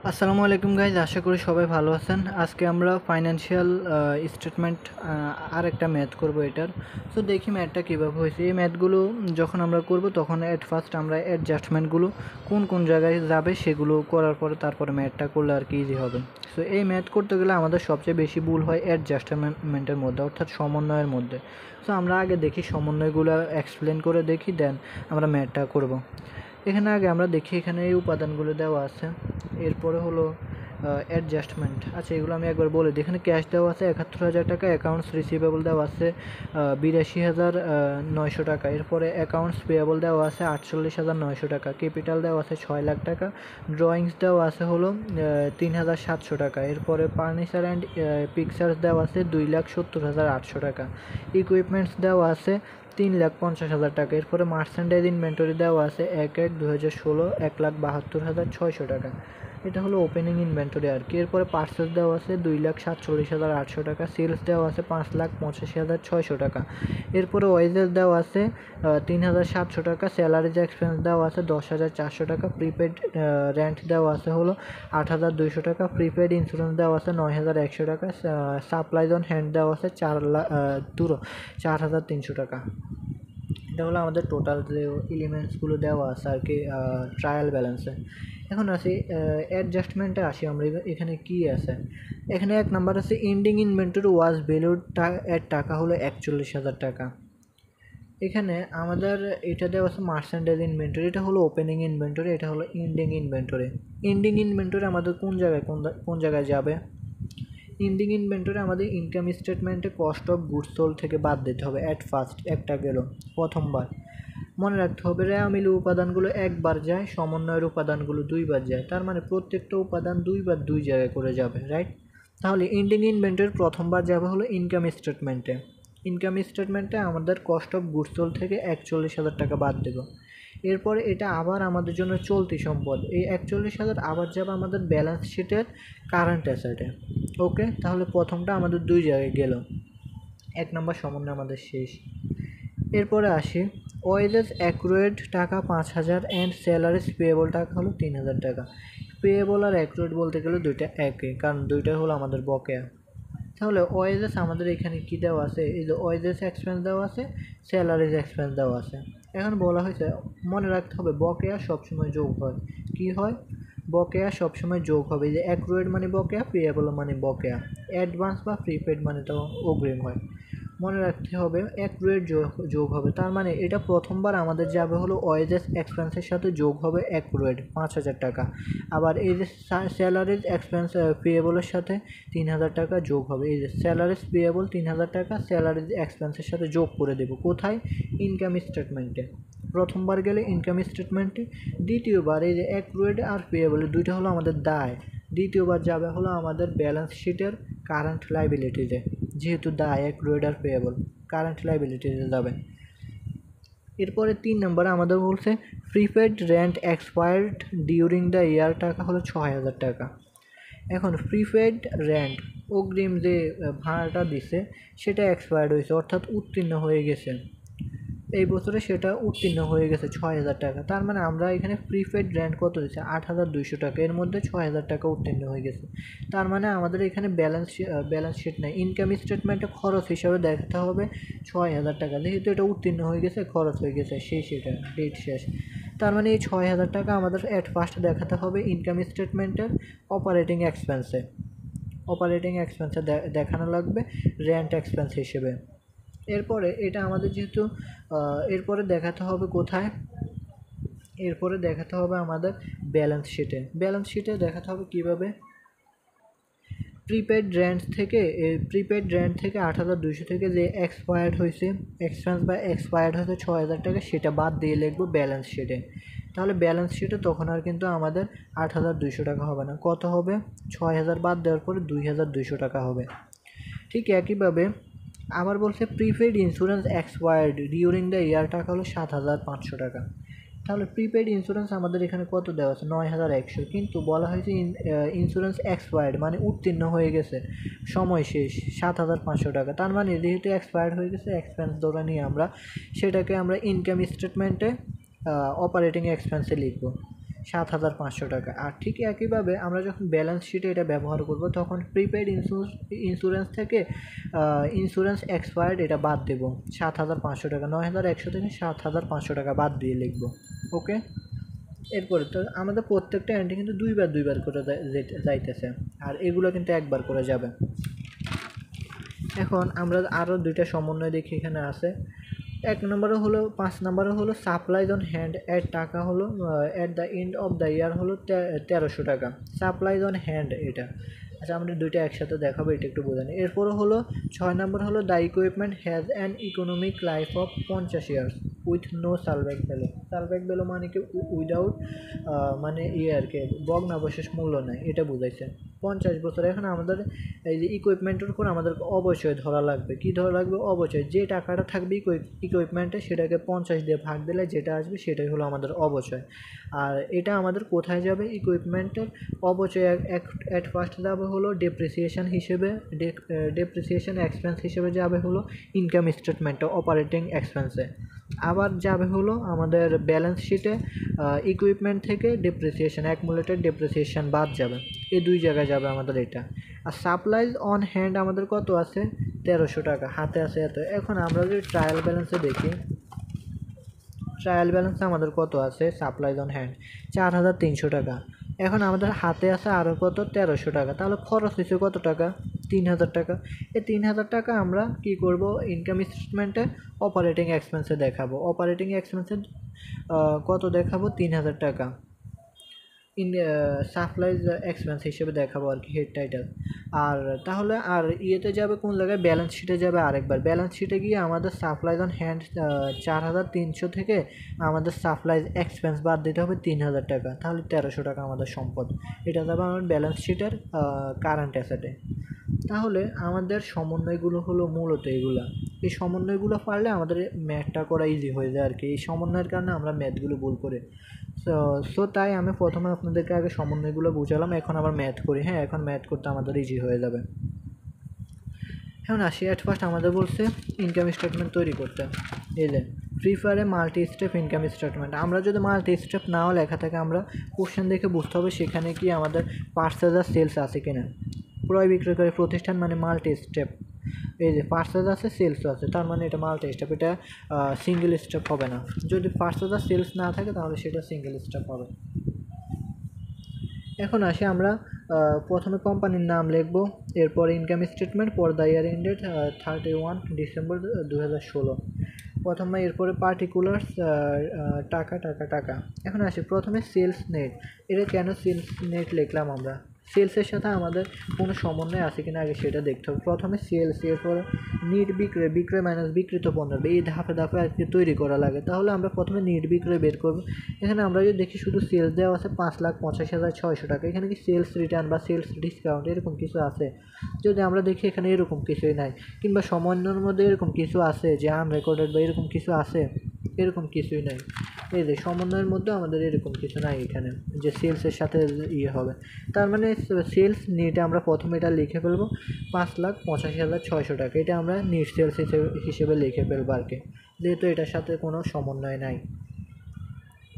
আসসালামু আলাইকুম গাইজ, আশা করি সবাই ভালো আছেন। আজকে আমরা ফাইন্যান্সিয়াল স্টেটমেন্ট আর একটা ম্যাথ করব এটার। সো দেখি ম্যাথটা কীভাবে হয়েছে। এই ম্যাথগুলো যখন আমরা করব তখন অ্যাট ফার্স্ট আমরা অ্যাডজাস্টমেন্টগুলো কোন কোন জায়গায় যাবে সেগুলো করার পরে তারপরে ম্যাথটা করলে আর কি ইজি হবে। সো এই ম্যাথ করতে গেলে আমাদের সবচেয়ে বেশি ভুল হয় অ্যাডজাস্টমেন্টের মধ্যে, অর্থাৎ সমন্বয়ের মধ্যে। সো আমরা আগে দেখি সমন্বয়গুলো এক্সপ্লেন করে দেখি, দেন আমরা ম্যাথটা করব। এখানে আগে আমরা দেখি, এখানে এই উপাদানগুলো দেওয়া আছে। এরপরে হলো অ্যাডজাস্টমেন্ট। আচ্ছা, এগুলো আমি একবার বলে দিই। এখানে ক্যাশ দেওয়া আছে ৭১,০০০ টাকা, অ্যাকাউন্টস রিসিভেবল দেওয়া আছে ৮২,৯০০ টাকা। এরপরে অ্যাকাউন্টস পেয়েবল দেওয়া আছে ৪৮,৯০০ টাকা, ক্যাপিটাল দেওয়া আছে ৬,০০,০০০ টাকা, ড্রয়িংস দেওয়া আছে হলো ৩,৭০০ টাকা। এরপরে ফার্নিচার অ্যান্ড পিকচার্স দেওয়া আছে ২,৭০,৮০০ টাকা, ইকুইপমেন্টস দেওয়া আছে ৩,৫০,০০০ টাকা। এরপরে মার্চেন্ডাইজ ইনভেন্টরি দেওয়া আছে ১/১/২০১৬ ১,৭২,৬০০ টাকা। এটা হলো ওপেনিং ইনভেন্টরি আর কি। এরপরে পার্সেস দেওয়া আছে ২,৪৭,৮০০ টাকা, সেলস দেওয়া আছে ৫,৮৫,৬০০ টাকা। এরপরে ওয়েজেস দেওয়া আছে ৩,৭০০ টাকা, স্যালারিজ এক্সপেন্স দেওয়া আছে ১০,৪০০ টাকা, প্রিপেড রেন্ট দেওয়া আছে হলো ৮,২০০ টাকা, প্রিপেড ইন্স্যুরেন্স দেওয়া আছে ৯,১০০ টাকা, সাপ্লাইজ অন হ্যান্ড দেওয়া আছে ৪,৩০০ টাকা। এটা হলো আমাদের টোটাল যে এলিমেন্টসগুলো দেওয়া আছে আর কি ট্রায়াল ব্যালেন্সে। এখন আসি অ্যাডজাস্টমেন্টে আসি আমরা। এখানে কি আছে? এখানে ১ নাম্বার আছে এন্ডিং ইনভেন্টরি ওয়াজ ভ্যালুড এর টাকা হলো ৪১,০০০ টাকা। এখানে আমাদের এটা দেওয়া আছে মার্চেন্ডাইজ ইনভেন্টরি, এটা হলো ওপেনিং ইনভেন্টরি, এটা হলো এন্ডিং ইনভেন্টরি। এন্ডিং ইনভেন্টরি আমাদের কোন জায়গায় যাবে? এন্ডিং ইনভেন্টরি আমাদের ইনকাম স্টেটমেন্টে কস্ট অফ গুডস সোল্ড থেকে বাদ দিতে হবে। অ্যাট ফার্স্ট একটা গেল, প্রথমবার। মনে রাখতে হবে রেওয়া মিলে উপাদানগুলো একবার যায়, সমন্বয়ের উপাদানগুলো দুইবার যায়। তার মানে প্রত্যেকটা উপাদান দুইবার দুই জায়গায় করে যাবে, রাইট? তাহলে এন্ডিং ইনভেন্টরি প্রথমবার যাবে হলো ইনকাম স্টেটমেন্টে। ইনকাম স্টেটমেন্টে আমাদের কস্ট অফ গুডস সোল্ড থেকে ৪১,০০০ টাকা বাদ দেব। এরপরে এটা আবার আমাদের জন্য চলতি সম্পদ। এই ৪১,০০০ আবার যাবে আমাদের ব্যালেন্স শিটের কারেন্ট অ্যাসেটে। ওকে, তাহলে প্রথমটা আমাদের দুই জায়গায় গেল। ১ নম্বর সমন্বয় আমাদের শেষ। এরপরে আসি ওয়েজেস অ্যাকুরেট টাকা ৫,০০০ অ্যান্ড স্যালারিজ পেয়েবল টাকা হলো ৩,০০০ টাকা। পেয়েবল আর অ্যাকুরেট বলতে গেলে দুইটা একই, কারণ দুইটা হলো আমাদের বকেয়া। তাহলে ওয়েজেস আমাদের এখানে কি দেওয়া আছে? এই যে ওয়েজেস এক্সপেন্স দেওয়া আছে, স্যালারিজ এক্সপেন্স দেওয়া আছে। এখন বলা হয়েছে, মনে রাখতে হবে বকেয়া সবসময় যোগ হয়। কি হয়? বকেয়া সবসময় যোগ হবে। এই যে অ্যাকুরেট মানে বকেয়া, পেয়েবল মানে বকেয়া, অ্যাডভান্স বা প্রিপেড মানে তো অগ্রিম হয়। মনে রাখতে হবে অ্যাকুরেট যোগ হবে, তার মানে এটা প্রথমবার আমাদের যাবে হলো ওয়েজেস এক্সপেন্সের সাথে যোগ হবে অ্যাকুরেট ৫,০০০ টাকা। আবার এই যে স্যালারিজ এক্সপেন্স পেয়েবলের সাথে ৩,০০০ টাকা যোগ হবে। এই যে স্যালারিজ পেয়েবল ৩,০০০ টাকা স্যালারিজ এক্সপেন্সের সাথে যোগ করে দেবো কোথায়? ইনকাম স্টেটমেন্টে। প্রথমবার গেলে ইনকাম স্টেটমেন্টে, দ্বিতীয়বার এই যে অ্যাকুরেট আর পেয়েবল দুইটা হলো আমাদের দায়, দ্বিতীয়বার যাবে হলো আমাদের ব্যালেন্স শিটের কারেন্ট লাইবিলিটিতে। যেহেতু দায় অ্যাকুরেট আর পেয়েবল, কারেন্ট লাইবিলিটিতে যাবে। এরপরে ৩ নম্বরে আমাদের বলছে prepaid rent expired during the year টাকা হলো ৬,০০০ টাকা। এখন প্রিপেড রেন্ট অগ্রিম যে ভাড়াটা দিছে সেটা এক্সপায়ার্ড হয়েছে, অর্থাৎ উত্তীর্ণ হয়ে গেছে এই বছরে, সেটা উত্তীর্ণ হয়ে গেছে ৬,০০০ টাকা। তার মানে আমরা এখানে প্রিপেড রেন্ট কত দিচ্ছে? ৮,২০০ টাকা। এর মধ্যে ৬,০০০ টাকা উত্তীর্ণ হয়ে গেছে। তার মানে আমাদের এখানে ব্যালেন্স শিট নেই, ইনকাম স্টেটমেন্টে খরচ হিসাবে দেখাতে হবে ৬,০০০ টাকা। যেহেতু এটা উত্তীর্ণ হয়ে গেছে, খরচ হয়ে গেছে, সেটা ডেট শেষ। তার মানে এই ৬,০০০ টাকা আমাদের অ্যাট ফার্স্ট দেখাতে হবে ইনকাম স্টেটমেন্টের অপারেটিং এক্সপেন্সে। অপারেটিং এক্সপেন্সে দেখানো লাগবে রেন্ট এক্সপেন্স হিসেবে। এরপরে এটা আমাদের যেহেতু এরপরে দেখাতে হবে কোথায়? এরপরে দেখাতে হবে আমাদের ব্যালেন্স শিটে। ব্যালেন্স শিটে দেখাতে হবে কীভাবে? প্রিপেড রেন্ট থেকে ৮,২০০ থেকে যে এক্সপায়ার্ড হয়েছে এক্সপেন্স বা এক্সপায়ার্ড হয়েছে ৬,০০০ টাকা, সেটা বাদ দিয়ে লিখবো ব্যালেন্স শিটে। তাহলে ব্যালেন্স শিটে তখন আর কিন্তু আমাদের ৮,২০০ টাকা হবে না। কত হবে? ৬,০০০ বাদ দেওয়ার পরে ২,২০০ টাকা হবে। ঠিক একইভাবে আবার বলছে prepaid insurance expired during the year টাকা হলো ৭,৫০০ টাকা। তাহলে প্রিপেড ইন্স্যুরেন্স আমাদের এখানে কত দেওয়া আছে? ৯,১০০। কিন্তু বলা হয়েছে ইন্স্যুরেন্স এক্সপায়ার্ড মানে উত্তীর্ণ হয়ে গেছে, সময় শেষ, ৭,৫০০ টাকা। তার মানে যেহেতু এক্সপায়ার্ড হয়ে গেছে, এক্সপেন্স ধরে নিয়ে আমরা সেটাকে ইনকাম স্টেটমেন্টে অপারেটিং এক্সপেন্সে লিখব। 7,500 টাকা। আর ঠিক একইভাবে আমরা যখন ব্যালেন্স শিটে এটা ব্যবহার করব তখন প্রিপেইড ইন্স্যুরেন্স থেকে ইন্স্যুরেন্স এক্সপায়ার্ড এটা বাদ দেব 7,500 টাকা, 9,100 থেকে 7,500 টাকা বাদ দিয়ে লিখব। ওকে, এরপরে তো আমাদের প্রত্যেকটা এন্ট্রি কিন্তু দুইবার করে যাইতেছে, আর এগুলো কিন্তু একবার করে যাবে। এখন আমরা আরও দুইটা সমন্বয় দেখি এখানে আছে। 1 নম্বরে হলো 5 নম্বরে হলো সাপ্লাইজ অন হ্যান্ড এর টাকা হলো at the end of the year হলো 1300 টাকা। সাপ্লাইজ অন হ্যান্ড এটা, আচ্ছা আমরা দুইটা একসাথে দেখাবো, এটা একটু বোঝা নেই। এরপরে হলো 6 নম্বর হলো the equipment has an economic life of 50 years with no salvage value. Salvage value মানে কি উইদাউট মানে আর কি ভগ্নাবশেষ মূল্য নেই, এটা বুঝাইছে 50 বছর। এখন আমাদের এই যে ইকুইপমেন্টের উপর আমাদেরকে অবশ্যই ধরা লাগবে, কি ধরা লাগবে, অবশ্যই যে টাকাটা থাকবে ইকুইপমেন্টে সেটাকে 50 দিয়ে ভাগ দিলে যেটা আসবে সেটাই হলো আমাদের অবশ্যই। আর এটা আমাদের কোথায় যাবে, ইকুইপমেন্টের অবশ্যই অ্যাট ফার্স্ট যাবে হলো ডেপ্রিসিয়েশন হিসেবে, ডেপ্রিসিয়েশন এক্সপেন্স হিসেবে যাবে হলো ইনকাম স্টেটমেন্টে অপারেটিং এক্সপেন্সে। আবার যাবে হলো আমাদের ব্যালেন্স শিটে ইকুইপমেন্ট থেকে ডেপ্রিসিয়েশন অ্যাকুমুলেটেড ডেপ্রিসিয়েশন বাদ যাবে, এই দুই জায়গায় যাবে আমাদের এটা। আর সাপ্লাইজ অন হ্যান্ড আমাদের কত আছে, 1300 টাকা হাতে আছে এত। এখন আমরা যদি ট্রায়াল ব্যালেন্সে দেখি, ট্রায়াল ব্যালেন্সে আমাদের কত আছে, সাপ্লাইজ অন হ্যান্ড 4,300 টাকা। এখন আমাদের হাতে আছে আরও কত, 1300 টাকা। তাহলে খরচ হয়েছে কত টাকা, 3,000 টাকা। এই 3,000 টাকা আমরা কি করব, ইনকাম স্টেটমেন্টে অপারেটিং এক্সপেন্সে দেখাবো। অপারেটিং এক্সপেন্সে কত দেখাবো, 3,000 টাকা সাপ্লাইজ এক্সপেন্স হিসেবে দেখাবো আর কি, হেড টাইটেল। আর তাহলে আর ইয়েতে যাবে কোন জায়গায়, ব্যালেন্স শিটে যাবে আরেকবার। ব্যালেন্স শিটে গিয়ে আমাদের সাপ্লাইজ অন হ্যান্ড 4,300 থেকে আমাদের সাপ্লাইজ এক্সপেন্স বাদ দিতে হবে 3,000 টাকা, তাহলে 1300 টাকা আমাদের সম্পদ। এটা যাবে আমার ব্যালেন্স শিটের কারেন্ট অ্যাসেটে। তাহলে আমাদের সমন্বয়গুলো হলো মূলত এগুলা। এই সমন্বয়গুলো পারলে আমাদের ম্যাথটা করা ইজি হয়ে যায় আর কি। এই সমন্বয়ের কারণে আমরা ম্যাথগুলো ভুল করি। সো তাই আমি প্রথমে আপনাদেরকে আগে সমন্বয়গুলো বুঝালাম, এখন আবার ম্যাথ করি। হ্যাঁ, এখন ম্যাথ করতে আমাদের ইজি হয়ে যাবে। এখন আসি, অ্যাট ফার্স্ট আমাদের বলছে ইনকাম স্টেটমেন্ট তৈরি করতে। এই যে ফ্রি ফায়ারে মাল্টি স্টেপ ইনকাম স্টেটমেন্ট। আমরা যদি মাল্টি স্টেপ নাও লেখা থাকে, আমরা কোশ্চেন দেখে বুঝতে হবে সেখানে কি আমাদের পার্চেজ আর সেলস আছে কিনা। ক্রয় বিক্রয়কারী প্রতিষ্ঠান মানে মাল্টি স্টেপ। এই যে পার্চেজ আছে, সেলসও আছে, তার মানে এটা মাল্টি স্টেপ, এটা সিঙ্গেল স্টেপ হবে না। যদি পার্চেজ আর সেলস না থাকে তাহলে সেটা সিঙ্গেল স্টেপ হবে। এখন আসি আমরা প্রথমে কোম্পানির নাম লিখব, এরপর income statement for the year ended 31 December 2016 প্রথমে, এরপরে পার্টিকুলার্স টাকা টাকা টাকা। এখন আসি প্রথমে সেলস নেট। এটা কেন সেলস নেট লিখলাম আমরা, সেলসের সাথে আমাদের কোনো সমন্বয় আছে কিনা আগে সেটা দেখতে হবে। প্রথমে সেলস, এরপরে নিট বিক্রয়, বিক্রয় মাইনাস বিক্রিত পণ্য, এই ধাপে ধাপে আর কি তৈরি করা লাগে। তাহলে আমরা প্রথমে নিট বিক্রয় বের করব। এখানে আমরা যদি দেখি শুধু সেলস দেওয়া আছে 5,85,600 টাকা। এখানে কি সেলস রিটার্ন বা সেলস ডিসকাউন্ট এরকম কিছু আছে? যদি আমরা দেখি এখানে এরকম কিছুই নাই, কিংবা সমন্বয়ের মধ্যে এরকম কিছু আছে যে আনরেকর্ডেড বা এরকম কিছু আছে, এরকম কিছুই নাই। এই যে সমন্বয়ের মধ্যে আমাদের এরকম কিছু নাই এখানে যে সেলসের সাথে ইয়ে হবে। তার মানে সেলস নিটে আমরা প্রথমে এটা লিখে ফেলবো 5,85,600 টাকা। এটা আমরা নিট সেলস হিসেবে লিখে ফেলবো আর কি, যেহেতু এটার সাথে কোনো সমন্বয় নাই।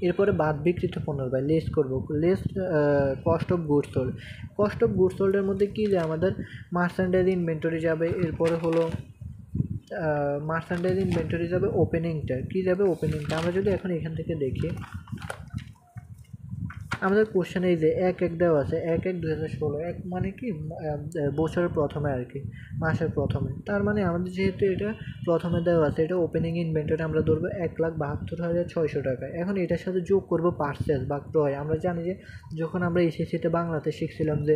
এরপরে বাদ বিক্রিত পণ্যের ব্যয় লেস করবো, less cost of goods sold. Cost of goods সোল্ডের মধ্যে কী যে আমাদের মার্চেন্ডাইজ ইনভেন্টরি যাবে, এরপরে হলো মার্চেন্ডাইজ ইনভেন্টরি যাবে, ওপেনিংটা কী যাবে, ওপেনিংটা। আমরা যদি এখন এখান থেকে দেখি আমাদের কোশ্চেনে এই যে 1/1 দেওয়া আছে, 1/1/2016, এক মানে কি বছরের প্রথমে আর কি, মাসের প্রথমে। তার মানে আমাদের যেহেতু এটা প্রথমে দেওয়া আছে, এটা ওপেনিং ইনভেন্টরি আমরা ধরবো 1,72,600 টাকা। এখন এটার সাথে যোগ করবো পার্চেস বা ক্রয়। আমরা জানি যে যখন আমরা এসএসসিতে বাংলাতে শিখছিলাম যে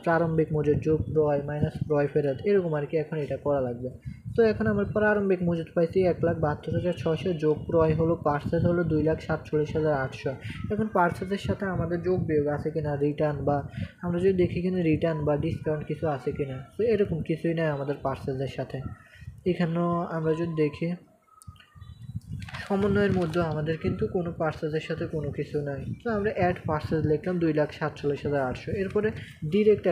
প্রারম্ভিক মজুদ যোগ ক্রয় মাইনাস ক্রয় ফেরত, এরকম আর কি। এখন এটা করা লাগবে। তো এখন আমরা প্রারম্ভিক মজুদ পাইছি 1,72,600, যোগ ক্রয় হলো পার্চেস হলো 2,47,800। এখন পার্চেসের সাথে আমাদের যোগ বিয়োগ আছে কিনা, রিটার্ন বা আমরা যদি দেখি কিনা রিটার্ন বা ডিসকাউন্ট কিছু আছে কিনা, তো এরকম কিছুই নেই আমাদের পার্চেসের সাথে। এখানেও আমরা যদি দেখি সমন্বয়ের মধ্যে আমাদের কিন্তু কোনো পার্সেসের সাথে কোনো কিছু নাই। তো আমরা অ্যাড পার্সেস লিখলাম 2,47,800। এরপরে ডিরেক্ট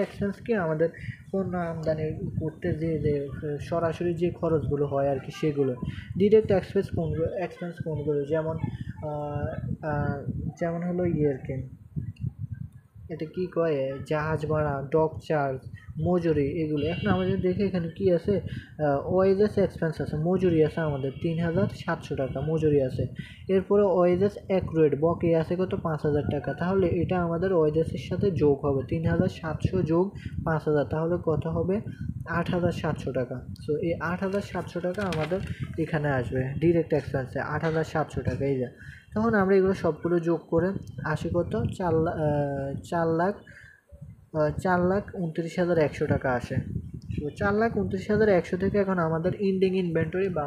এক্সপেন্স কি আমাদের পণ্য আমদানি করতে যে সরাসরি যে খরচগুলো হয় আর কি সেগুলো। ডিরেক্ট এক্সপেন্স কোনগুলো যেমন হলো আর কি এটা কি কয় জাহাজ ভাড়া, ডক চার্জ, মজুরি, এগুলো। এখন আমাদের দেখে এখানে কি আছে, ওয়েজেস এক্সপেন্স আছে, মজুরি আছে আমাদের 3,700 টাকা মজুরি আছে। এরপরে ওয়েজেস অ্যাক্রুয়েড বকেয়া আছে কত 5,000 টাকা। তাহলে এটা আমাদের ওয়েজেসের সাথে যোগ হবে 3,700 যোগ 5,000, তাহলে কত হবে 8,700 টাকা। সো এই 8,700 টাকা আমাদের এখানে আসবে ডিরেক্ট এক্সপেন্সে, 8,700 টাকা। এই যে তখন আমরা এগুলো সবগুলো যোগ করে আসি কত 4,29,100 টাকা আসে। সো 4,29,100 থেকে এখন আমাদের ইন্ডিং ইনভেন্টরি বা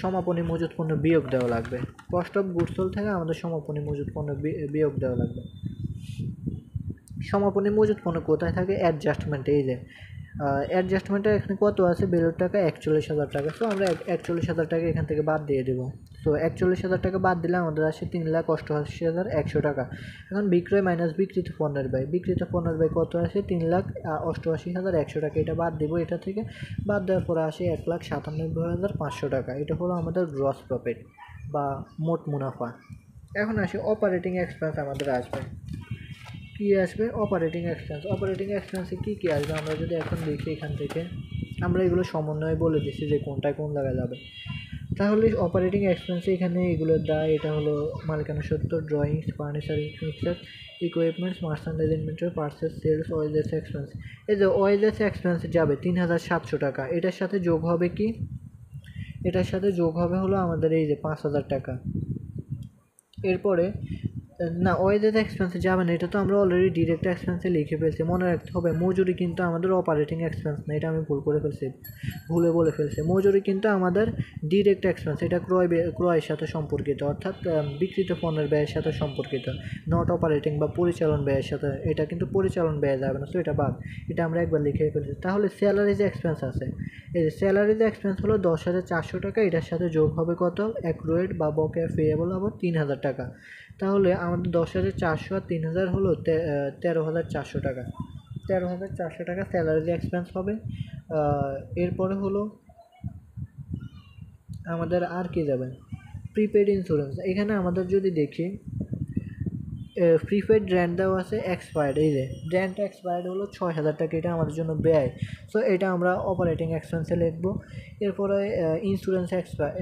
সমাপনী মজুত পণ্য বিয়োগ দেওয়া লাগবে। কস্ট অফ গুডস সোল্ড থেকে আমাদের সমাপনী মজুত পণ্য বিয়োগ দেওয়া লাগবে। সমাপনী মজুত পণ্য কোথায় থাকে? অ্যাডজাস্টমেন্ট। এই যে অ্যাডজাস্টমেন্টে এখানে কত আছে বেরোর টাকা 41,000 টাকা। সো আমরা 41,000 টাকা এখান থেকে বাদ দিয়ে দেবো। তো 41,000 টাকা বাদ দিলে আমাদের আসে 3,88,100 টাকা। এখন বিক্রয় মাইনাস বিক্রিত পণ্যের ব্যয় কত আসে 3,88,100 টাকা। এটা বাদ দেবো, এটা থেকে বাদ দেওয়ার পরে আসে 1,97,500 টাকা। এটা হলো আমাদের গ্রস প্রফিট বা মোট মুনাফা। এখন আসে অপারেটিং এক্সপেন্স আমাদের আসবে কী আসবে? অপারেটিং এক্সপেন্সে কী কী আসবে আমরা যদি এখন দেখি এখান থেকে, আমরা এগুলো সমন্বয়ে বলে দিচ্ছি যে কোনটায় কোন জায়গায় যাবে। তাহলে অপারেটিং এক্সপেন্সে এখানে এগুলোর দায়, এটা হলো মালিকানা সত্ত্ব, drawings, furniture, mixer, equipments, merchandise, inventory, purchase, sales, wages expense. এই যে ওয়েজেস এক্সপেন্স যাবে 3,700 টাকা। এটার সাথে যোগ হবে কি? এটার সাথে যোগ হবে হলো আমাদের এই যে 5,000 টাকা। এরপরে না, ওয়েজেস এক্সপেন্সে যাবে না, এটা তো আমরা অলরেডি ডিরেক্ট এক্সপেন্সে লিখে ফেলছি। মনে রাখতে হবে মজুরি কিন্তু আমাদের অপারেটিং এক্সপেন্স না, এটা আমি ভুলে বলে ফেলছি। মজুরি কিন্তু আমাদের ডিরেক্ট এক্সপেন্স, এটা ক্রয়ের সাথে সম্পর্কিত, অর্থাৎ বিক্রিত পণ্যের ব্যয়ের সাথে সম্পর্কিত, নট অপারেটিং বা পরিচালন ব্যয়ের সাথে। এটা কিন্তু পরিচালন ব্যয় যাবে না, তো এটা বাদ, এটা আমরা একবার লিখে ফেলছি। তাহলে স্যালারিজ এক্সপেন্স আছে, এই যে স্যালারিজ এক্সপেন্স হলো 10,400 টাকা। এটার সাথে যোগ হবে কত? অ্যাক্রুয়েড বা বকেয়া পেয়েবল হবে 3,000 টাকা। তাহলে আমাদের 10,400 আর 3,000 হলো 13,400 টাকা। 13,400 টাকা স্যালারি এক্সপেন্স হবে। এরপরে হলো আমাদের আর কি যাবে? Prepaid insurance. এখানে আমাদের যদি দেখি প্রিপেড র্যান্ট দেওয়া আছে এক্সপায়ার্ড। এই যে র্যান্ট এক্সপায়ার্ড হলো 6,000 টাকা, এটা আমাদের জন্য ব্যয়। সো এটা আমরা অপারেটিং এক্সপেন্সে লিখবো। এরপরে ইন্স্যুরেন্স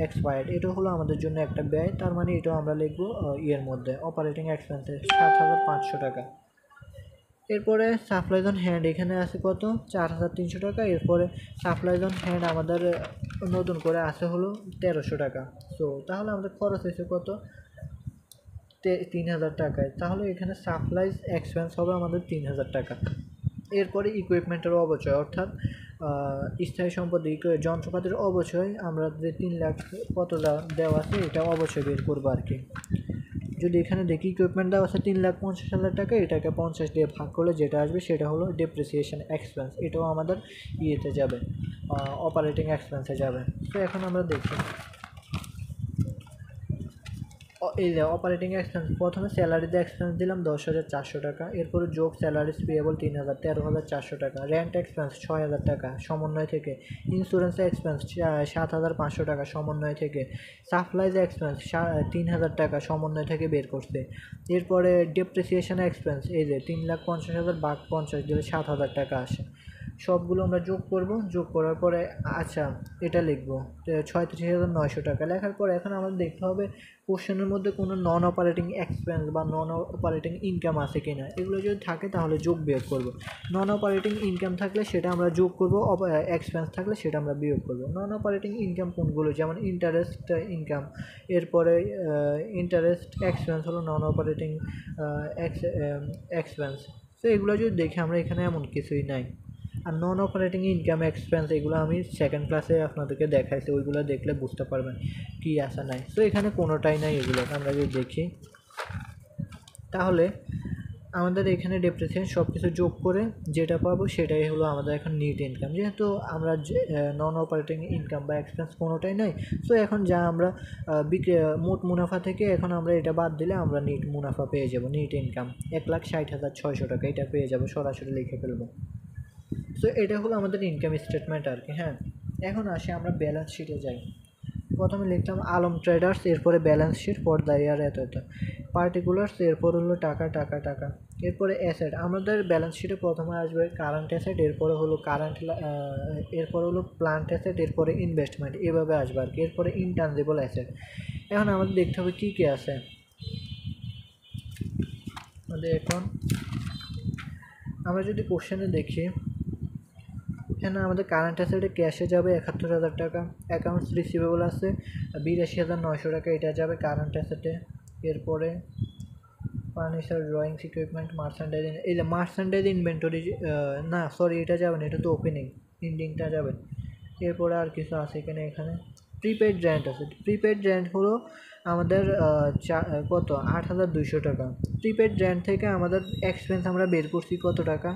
এক্সপায়ার্ড, এটা হলো আমাদের জন্য একটা ব্যয়, তার মানে এটাও আমরা লিখবো ইয়ের মধ্যে অপারেটিং এক্সপেন্সে 7,500 টাকা। এরপরে সাপ্লাইজ অন হ্যান্ড এখানে আছে কত? 4,300 টাকা। এরপরে সাপ্লাইজ অন হ্যান্ড আমাদের নতুন করে আছে হলো 1,300 টাকা। সো তাহলে আমাদের খরচ হয়েছে কত? 3,000 টাকায়। তাহলে এখানে সাপ্লাইজ এক্সপেন্স হবে আমাদের 3,000 টাকা। এরপরে ইকুইপমেন্টের অবচয়, অর্থাৎ স্থায়ী সম্পদ যন্ত্রপাতির অবচয়, আমরা যে 3 লাখ কত দেওয়া আছে এটা অবচয় বের করবো আর কি। যদি এখানে দেখি ইকুইপমেন্ট দেওয়া আছে 3,50,000 টাকা, এটাকে 50 দিয়ে ভাগ করলে যেটা আসবে সেটা হলো ডেপ্রিসিয়েশন এক্সপেন্স। এটাও আমাদের ইয়েতে যাবে, অপারেটিং এক্সপেন্সে যাবে। তো এখন আমরা দেখি এই যে অপারেটিং এক্সপেন্স, প্রথমে স্যালারিতে এক্সপেন্স দিলাম 10,400 টাকা। এরপরে যোগ স্যালারিজ পেয়েবল 3,000, 13,400 টাকা। রেন্ট এক্সপেন্স 6,000 টাকা সমন্বয় থেকে। ইন্স্যুরেন্স এক্সপেন্স 7,500 টাকা সমন্বয় থেকে। সাপ্লাইজ এক্সপেন্স 3,000 টাকা সমন্বয় থেকে বের করছে। এরপরে ডেপ্রিসিয়েশন এক্সপেন্স এই যে 3,50,000 ভাগ 50 দিলে 7,000 টাকা আসে। সবগুলো আমরা যোগ করব, যোগ করার পরে আচ্ছা এটা লিখবো 36,900 টাকা। লেখার পরে এখন আমাদের দেখতে হবে কোশ্চেনের মধ্যে কোনো নন অপারেটিং এক্সপেন্স বা নন অপারেটিং ইনকাম আছে কি না। এগুলো যদি থাকে তাহলে যোগ বিয়োগ করব। নন অপারেটিং ইনকাম থাকলে সেটা আমরা যোগ করব, এক্সপেন্স থাকলে সেটা আমরা বিয়োগ করব। নন অপারেটিং ইনকাম কোনগুলো? যেমন ইন্টারেস্ট ইনকাম, এরপরে ইন্টারেস্ট এক্সপেন্স হলো নন অপারেটিং এক্সপেন্স। তো এগুলো যদি দেখি আমরা এখানে এমন কিছুই নাই। আর নন অপারেটিং ইনকাম এক্সপেন্স এগুলো আমি সেকেন্ড ক্লাসে আপনাদেরকে দেখাইছি, ওইগুলো দেখলে বুঝতে পারবেন কি আসা নাই। তো এখানে কোনোটাই নাই এগুলো আমরা যদি দেখি। তাহলে আমাদের এখানে ডেপ্রিসিয়েশন সব কিছু যোগ করে যেটা পাবো সেটাই হলো আমাদের এখন নিট ইনকাম। যেহেতু আমরা নন অপারেটিং ইনকাম বা এক্সপেন্স কোনোটাই নাই, সো এখন যা আমরা মোট মুনাফা থেকে এখন আমরা এটা বাদ দিলে আমরা নিট মুনাফা পেয়ে যাব, নিট ইনকাম 1,60,600 টাকা এটা পেয়ে যাবো, সরাসরি লিখে ফেলবো। সো এটা হলো আমাদের ইনকাম স্টেটমেন্ট আর কি। হ্যাঁ, এখন আসি আমরা ব্যালেন্স শিটে যাই। প্রথমে লিখলাম আলম ট্রেডার্স, এরপরে balance sheet for the year এত এত, পার্টিকুলার্স, এরপর হলো টাকা টাকা টাকা, এরপরে অ্যাসেট। আমাদের ব্যালেন্স শিটে প্রথমে আসবে কারেন্ট অ্যাসেট, এরপরে হলো এরপরে হলো প্লান্ট অ্যাসেট, এরপরে ইনভেস্টমেন্ট, এভাবে আসবে আর কি। এরপরে ইনট্যাঞ্জিবল অ্যাসেট। এখন আমাদের দেখতে হবে কী কী আছে আমাদের। এখন আমরা যদি কোশ্চেনে দেখি, এখানে আমাদের কারেন্ট অ্যাসেটে ক্যাশে যাবে 71,000 টাকা, অ্যাকাউন্টস রিসিভেবল আছে 82,900 টাকা, এটা যাবে কারেন্ট অ্যাসেটে। এরপরে ফার্নিচার, ড্রয়িংস, ইকুইপমেন্ট, মার্চেন্ডাইজ, এই যে মার্চেন্ডাইজ ইনভেন্টরি, না সরি এটা যাবে না, এটা তো ওপেনিং, ইন্ডিংটা যাবে। এরপরে আর কিছু আছে এখানে প্রিপেড রেন্ট আছে। প্রিপেড রেন্ট হলো আমাদের কত 8,200 টাকা। প্রিপেড রেন্ট থেকে আমাদের এক্সপেন্স আমরা বের করছি কত টাকা,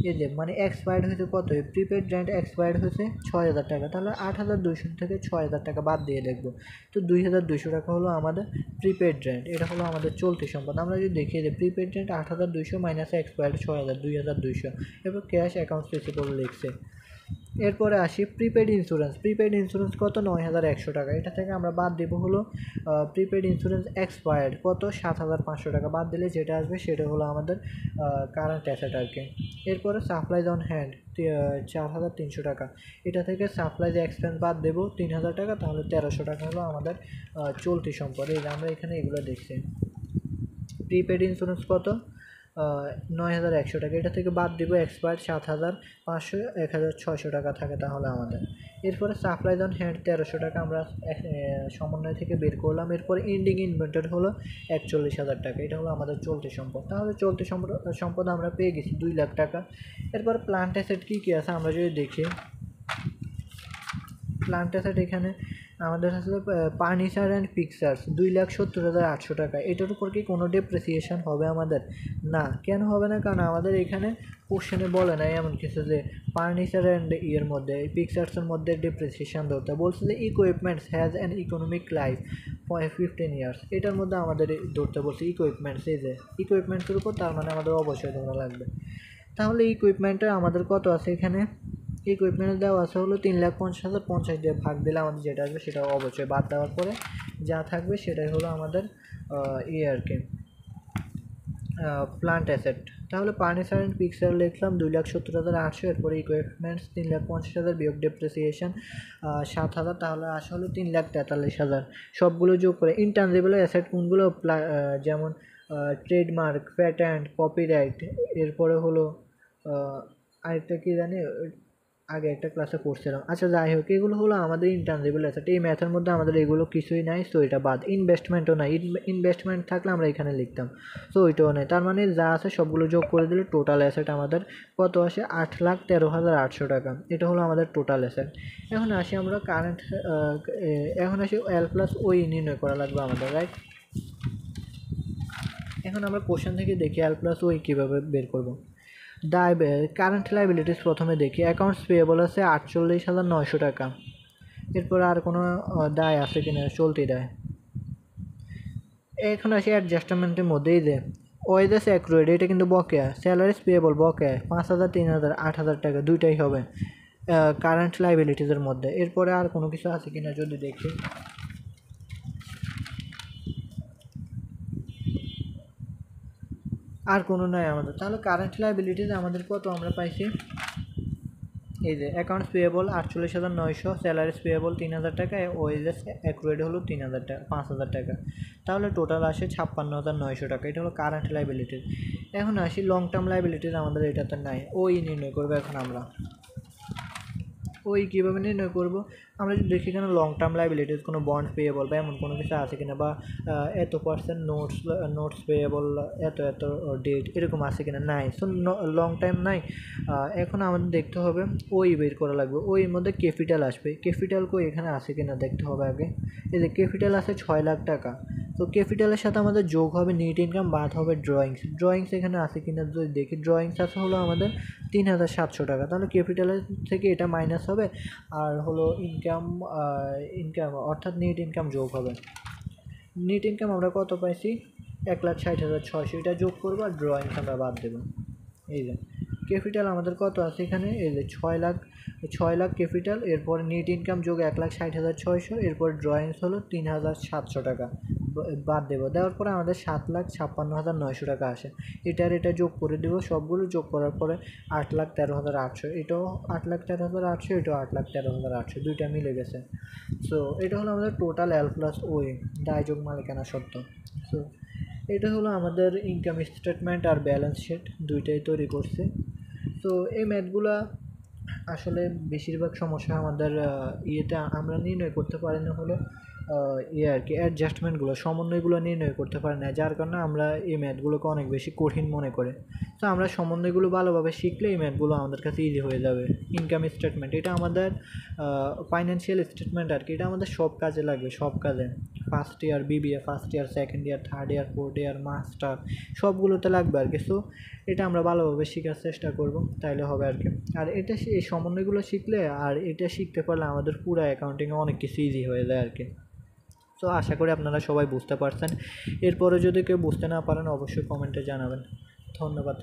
এই যে মানে এক্সপায়ার্ড হয়েছে কত, প্রিপেড রেন্ট এক্সপায়ার্ড হয়েছে 6,000 টাকা, তাহলে 8,200 থেকে 6,000 টাকা বাদ দিয়ে দেখবো, তো 2,200 টাকা হলো আমাদের প্রিপেড রেন্ট। এটা হলো আমাদের চলতি সম্পদ। আমরা যদি দেখি যে প্রিপেড রেন্ট 8,200 মাইনাস এক্সপায়ার্ড 6,000, 2,200, এরপর ক্যাশ অ্যাকাউন্টস রিসিভেবল লিখছে। এরপরে আসি প্রিপেড ইন্স্যুরেন্স। প্রিপেড ইন্স্যুরেন্স কত 9,100 টাকা, এটা থেকে আমরা বাদ দেবো হলো প্রিপেড ইন্স্যুরেন্স এক্সপায়ার্ড কত 7,500 টাকা, বাদ দিলে যেটা আসবে সেটা হলো আমাদের কারেন্ট অ্যাসেট আর কি। এরপরে সাপ্লাইজ অন হ্যান্ড 4,300 টাকা, এটা থেকে সাপ্লাইজ এক্সপেন্স বাদ দেবো 3,000 টাকা, তাহলে 1,300 টাকা হলো আমাদের চলতি সম্পদ। এই যে আমরা এখানে এগুলো দেখছি। প্রিপেড ইন্স্যুরেন্স কত 9,100 টাকা, এটা থেকে বাদ দিব এক্সপায়ার্ড 7,500, 1,600 টাকা থাকে তাহলে আমাদের। এরপরে সাপ্লাইজ অন হ্যান্ড 1,300 টাকা আমরা সমন্বয় থেকে বের করলাম। এরপরে এন্ডিং ইনভেন্টরি হলো 41,000 টাকা, এটা হলো আমাদের চলতি সম্পদ। তাহলে চলতি সম্পদ আমরা পেয়ে গেছি 2 লাখ টাকা। এরপর প্লান্ট অ্যাসেট কী কী আছে আমরা যদি দেখি, প্লান্ট অ্যাসেট এখানে আমাদের আসলে ফার্নিচার অ্যান্ড পিকচার্স 2,70,800 টাকা। এটার উপর কি কোনো ডেপ্রিসিয়েশন হবে আমাদের? না। কেন হবে না? কারণ আমাদের এখানে কোশ্চেনে বলে না এমন কিছু যে ফার্নিচার অ্যান্ড ইয়ের মধ্যে পিকচার্সের মধ্যে ডেপ্রিসিয়েশন ধরতে, বলছে যে equipments has an economic life 15 years, এটার মধ্যে আমাদের ধরতে বলছে ইকুইপমেন্টস। এই যে ইকুইপমেন্টসের উপর, তার মানে আমাদের অবশ্যই ধরা লাগবে। তাহলে ইকুইপমেন্টটা আমাদের কত আছে এখানে, ইকুইপমেন্ট দেওয়া আছে হলো 3,50,000, 50 দিয়ে ভাগ দিলে আমাদের যেটা আসবে সেটা অবশ্যই বাদ দেওয়ার পরে যা থাকবে সেটাই হলো আমাদের আর কি প্লান্ট অ্যাসেট। তাহলে ফার্নিচার অ্যান্ড পিকচার লিখলাম 2,70,800, এরপরে ইকুইপমেন্টস 3,50,000 বিয়োগ ডেপ্রিসিয়েশন 7,000, তাহলে আসে হলো 3,43,000। সবগুলো যোগ করে ইনট্যাঞ্জিবল অ্যাসেট কোনগুলো, যেমন ট্রেডমার্ক, প্যাটেন্ট, কপিরাইট, এরপরে হলো আরেকটা কি জানি আগে একটা ক্লাসে পড়ছিলাম, আচ্ছা যাই হোক, এগুলো হলো আমাদের ইনট্যাঞ্জিবল অ্যাসেট। এই ম্যাথের মধ্যে আমাদের এগুলো কিছুই নাই, সো এটা বাদ। ইনভেস্টমেন্টও নাই, ইনভেস্টমেন্ট থাকলে আমরা এখানে লিখতাম, সো ওইটাও নেই। তার মানে যা আছে সবগুলো যোগ করে দিলে টোটাল অ্যাসেট আমাদের কত আসে 8,13,800 টাকা, এটা হলো আমাদের টোটাল অ্যাসেট। এখন আসি আমরা কারেন্ট, এখন আসি এল প্লাস ওই নির্ণয় করা লাগবে আমাদের, রাইট? এখন আমরা কোশ্চেন থেকে দেখি এল প্লাস ওই কীভাবে বের করবো। কারেন্ট লাইবিলিটিস প্রথমে দেখি, অ্যাকাউন্টস পেয়েবল আছে 48,900 টাকা। এরপর আর কোনো দায় আছে কিনা, চলতি দায়। এখন আসি অ্যাডজাস্টমেন্টের মধ্যেই যে ওয়েজেস অ্যাক্রুয়েড, এটা কিন্তু বকেয়া। স্যালারিস পেয়েবল বকেয়া 5,000, 3,000, 8,000 টাকা, দুইটাই হবে কারেন্ট লাইবিলিটিসের মধ্যে। এরপরে আর কোনো কিছু আছে কিনা যদি দেখি, আর কোনো নাই আমাদের। তাহলে কারেন্ট লাইবিলিটিস আমাদের কত আমরা পাইছি, এই যে অ্যাকাউন্টস পেয়েবল 48,900, স্যালারিস পেয়েবল 3,000 টাকা, ওয়েজেস অ্যাক্রুয়েড হলো 3,000 টাকা, 5,000 টাকা, তাহলে টোটাল আসে 56,900 টাকা। এটা হলো কারেন্ট লাইবিলিটিস। এখন আসি লং টার্ম লাইবিলিটিস, আমাদের এটাতে নাই, ওই নির্ণয় করবো এখন আমরা। ওই কীভাবে নির্ণয় করবো, আমরা যদি দেখি এখানে লং টার্ম লাইবিলিটিস কোনো বন্ড পেয়েবল বা এমন কোনো কিছু আছে কিনা, বা এত পার্সেন্ট নোটস পেয়েবল, এত ডেট এরকম আছে কিনা, নাই। সো লং টাইম নাই। এখন আমাদের দেখতে হবে ওই বের করা লাগবে, ওই মধ্যে ক্যাপিটাল আসবে, ক্যাপিটাল কই এখানে আছে কিনা দেখতে হবে আগে। এই যে ক্যাপিটাল আছে 6 লাখ টাকা, তো ক্যাপিটালের সাথে আমাদের যোগ হবে নেট ইনকাম, বাদ হবে ড্রয়িংস এখানে আছে কিনা যদি দেখি, ড্রয়িংস আছে হলো আমাদের 3,700 টাকা, তাহলে ক্যাপিটালের থেকে এটা মাইনাস হবে আর হলো ইনকাম অর্থাৎ নেট ইনকাম যোগ হবে। নেট ইনকাম আমরা কত পাইছি, 1,60,600, এটা যোগ করবো আর ড্রয়িংস আমরা বাদ দেবো। এই যে ক্যাপিটাল আমাদের কত আছে এখানে, এই যে 6 লাখ ক্যাপিটাল, এরপর নেট ইনকাম যোগ 1,60,600, এরপর ড্রয়িংস হলো 3,700 টাকা বাদ দেবো, দেওয়ার পরে আমাদের 7,56,900 টাকা আসে। এটা যোগ করে দেবো, সবগুলো যোগ করার পরে 8,13,800, এটাও 8,13,800, এটাও 8,13,800, দুইটা মিলে গেছে। সো এটা হলো আমাদের টোটাল L+OA দায় যোগ মালিকানা সত্ত্ব। সো এটা হলো আমাদের ইনকাম স্টেটমেন্ট আর ব্যালেন্স শিট দুইটাই তৈরি করছে। তো এই ম্যাথগুলা আসলে বেশিরভাগ সমস্যা আমাদের ইয়েতে আমরা নির্ণয় করতে পারি না, হলো আর কি অ্যাডজাস্টমেন্টগুলো, সমন্বয়গুলো নির্ণয় করতে পারি না, যার কারণে আমরা এই ম্যাথগুলোকে অনেক বেশি কঠিন মনে করি। তো আমরা সমন্বয়গুলো ভালোভাবে শিখলে এই ম্যাথগুলো আমাদের কাছে ইজি হয়ে যাবে। ইনকাম স্টেটমেন্ট এটা আমাদের ফাইন্যান্সিয়াল স্টেটমেন্ট আর কি, এটা আমাদের সব কাজে লাগবে, সব কাজে, first year BBA, first year, second year, third year, fourth year, master, সবগুলোতে লাগবে আর কি। সো এটা আমরা ভালোভাবে শেখার চেষ্টা করব, তাইলে হবে আর কি। আর এই সমন্বয়গুলো শিখলে আর এটা শিখতে পারলে আমাদের পুরো অ্যাকাউন্টিংয়ে অনেক কিছু ইজি হয়ে যায় আর কি। সো আশা করি আপনারা সবাই বুঝতে পারছেন। এরপরে যদি কেউ বুঝতে না পারেন অবশ্যই কমেন্টে জানাবেন। ধন্যবাদ।